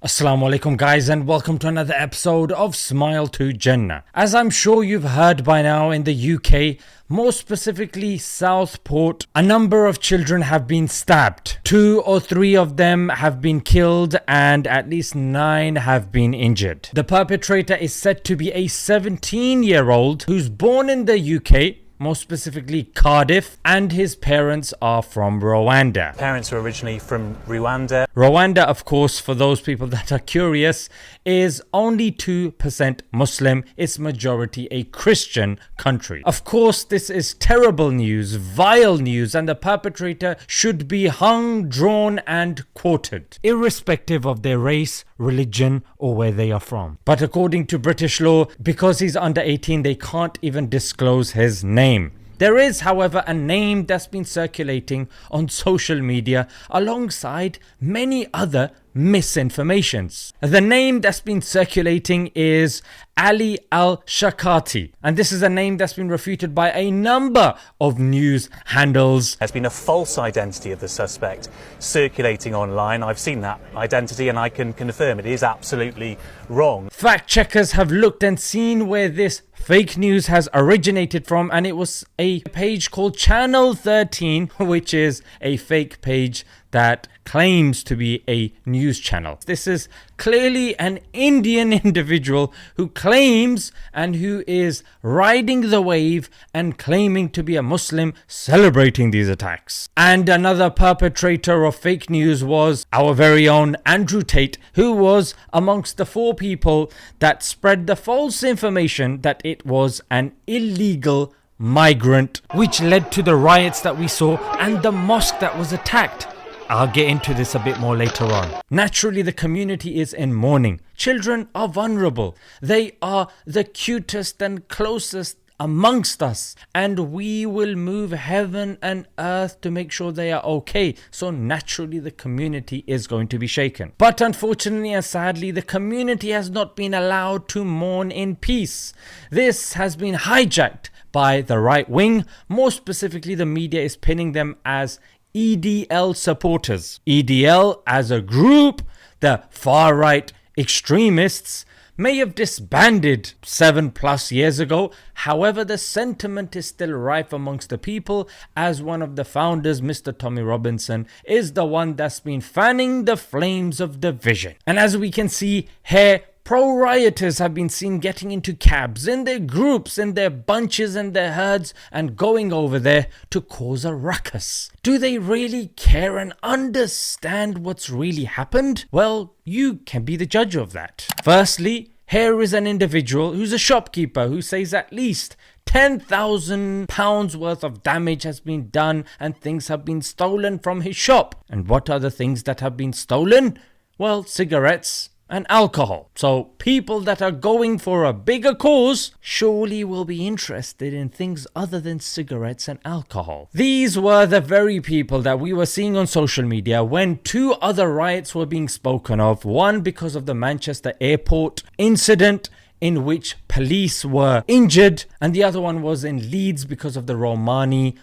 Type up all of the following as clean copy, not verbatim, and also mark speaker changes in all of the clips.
Speaker 1: Assalamu alaikum guys, and welcome to another episode of Smile to Jannah. As I'm sure you've heard by now, in the UK, more specifically Southport, a number of children have been stabbed. 2 or 3 of them have been killed and at least 9 have been injured. The perpetrator is said to be a 17-year-old who's born in the UK, more specifically Cardiff, and his parents are from Rwanda.
Speaker 2: Parents were originally from Rwanda.
Speaker 1: Rwanda, of course, for those people that are curious, is only 2% Muslim. It's majority a Christian country. Of course, this is terrible news, vile news, and the perpetrator should be hung, drawn, and quartered, irrespective of their race, religion, or where they are from. But according to British law, because he's under 18, they can't even disclose his name. There is, however, a name that's been circulating on social media alongside many other misinformations. The name that's been circulating is Ali Al-Shakati, and this is a name that's been refuted by a number of news handles.
Speaker 2: There's been a false identity of the suspect circulating online. I've seen that identity and I can confirm it is absolutely wrong.
Speaker 1: Fact checkers have looked and seen where this fake news has originated from, and it was a page called Channel 13, which is a fake page that claims to be a news channel. This is clearly an Indian individual who claims and who is riding the wave and claiming to be a Muslim, celebrating these attacks. And another perpetrator of fake news was our very own Andrew Tate, who was amongst the 4 people that spread the false information that it was an illegal migrant, which led to the riots that we saw and the mosque that was attacked. I'll get into this a bit more later on. Naturally, the community is in mourning. Children are vulnerable. They are the cutest and closest amongst us, and we will move heaven and earth to make sure they are okay. So naturally, the community is going to be shaken. But unfortunately and sadly, the community has not been allowed to mourn in peace. This has been hijacked by the right wing. More specifically, the media is pinning them as EDL supporters. EDL as a group, the far right extremists, may have disbanded 7+ years ago. However, the sentiment is still rife amongst the people, as one of the founders, Mr. Tommy Robinson, is the one that's been fanning the flames of division. And as we can see here, pro-rioters have been seen getting into cabs, in their groups, in their bunches and their herds, and going over there to cause a ruckus. Do they really care and understand what's really happened? Well, you can be the judge of that. Firstly, here is an individual who's a shopkeeper who says at least £10,000 worth of damage has been done and things have been stolen from his shop. And what are the things that have been stolen? Well, cigarettes and alcohol. So people that are going for a bigger cause surely will be interested in things other than cigarettes and alcohol. These were the very people that we were seeing on social media when 2 other riots were being spoken of. One because of the Manchester airport incident in which police were injured, and the other one was in Leeds because of the Romanian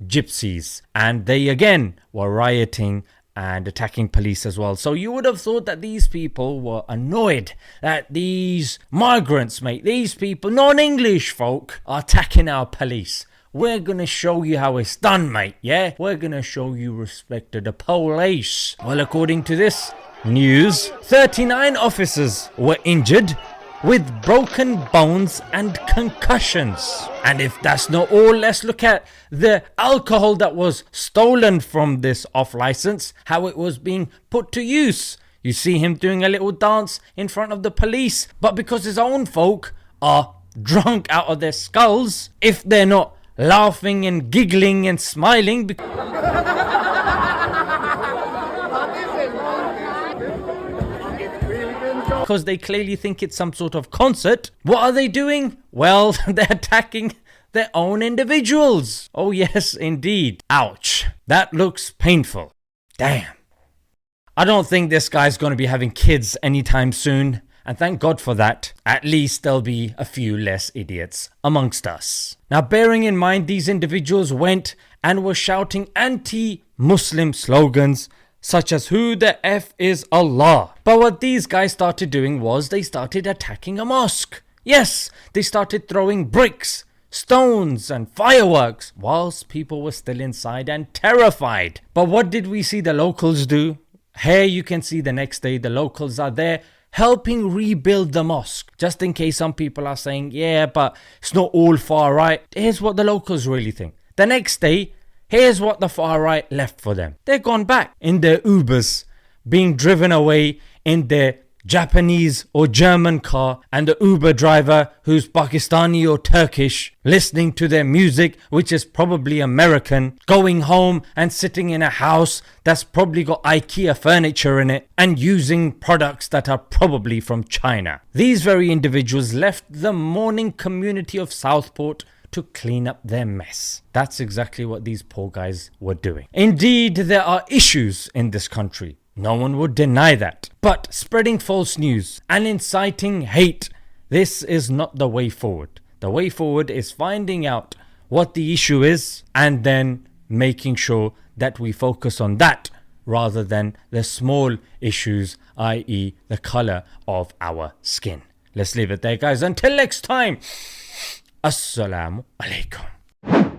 Speaker 1: gypsies, and they again were rioting and attacking police as well. So you would have thought that these people were annoyed that these migrants, mate, these people, non-English folk, are attacking our police. We're gonna show you how it's done, mate, yeah? We're gonna show you respect to the police. Well, according to this news, 39 officers were injured with broken bones and concussions. And if that's not all, let's look at the alcohol that was stolen from this off license, how it was being put to use. You see him doing a little dance in front of the police, but because his own folk are drunk out of their skulls, if they're not laughing and giggling and smiling because they clearly think it's some sort of concert, what are they doing? Well, they're attacking their own individuals. Oh yes, indeed. Ouch. That looks painful. Damn. I don't think this guy's going to be having kids anytime soon, and thank God for that. At least there'll be a few less idiots amongst us. Now, bearing in mind these individuals went and were shouting anti-Muslim slogans such as who the F is Allah. But what these guys started doing was they started attacking a mosque. Yes, they started throwing bricks, stones and fireworks whilst people were still inside and terrified. But what did we see the locals do? Here you can see the next day the locals are there helping rebuild the mosque. Just in case some people are saying, yeah, but it's not all far right. Here's what the locals really think. The next day, here's what the far right left for them. They're gone back in their Ubers, being driven away in their Japanese or German car, and the Uber driver who's Pakistani or Turkish, listening to their music, which is probably American, going home and sitting in a house that's probably got IKEA furniture in it, and using products that are probably from China. These very individuals left the mourning community of Southport to clean up their mess. That's exactly what these poor guys were doing. Indeed, there are issues in this country. No one would deny that. But spreading false news and inciting hate, this is not the way forward. The way forward is finding out what the issue is and then making sure that we focus on that rather than the small issues, i.e. the color of our skin. Let's leave it there, guys. Until next time, Assalamu alaikum.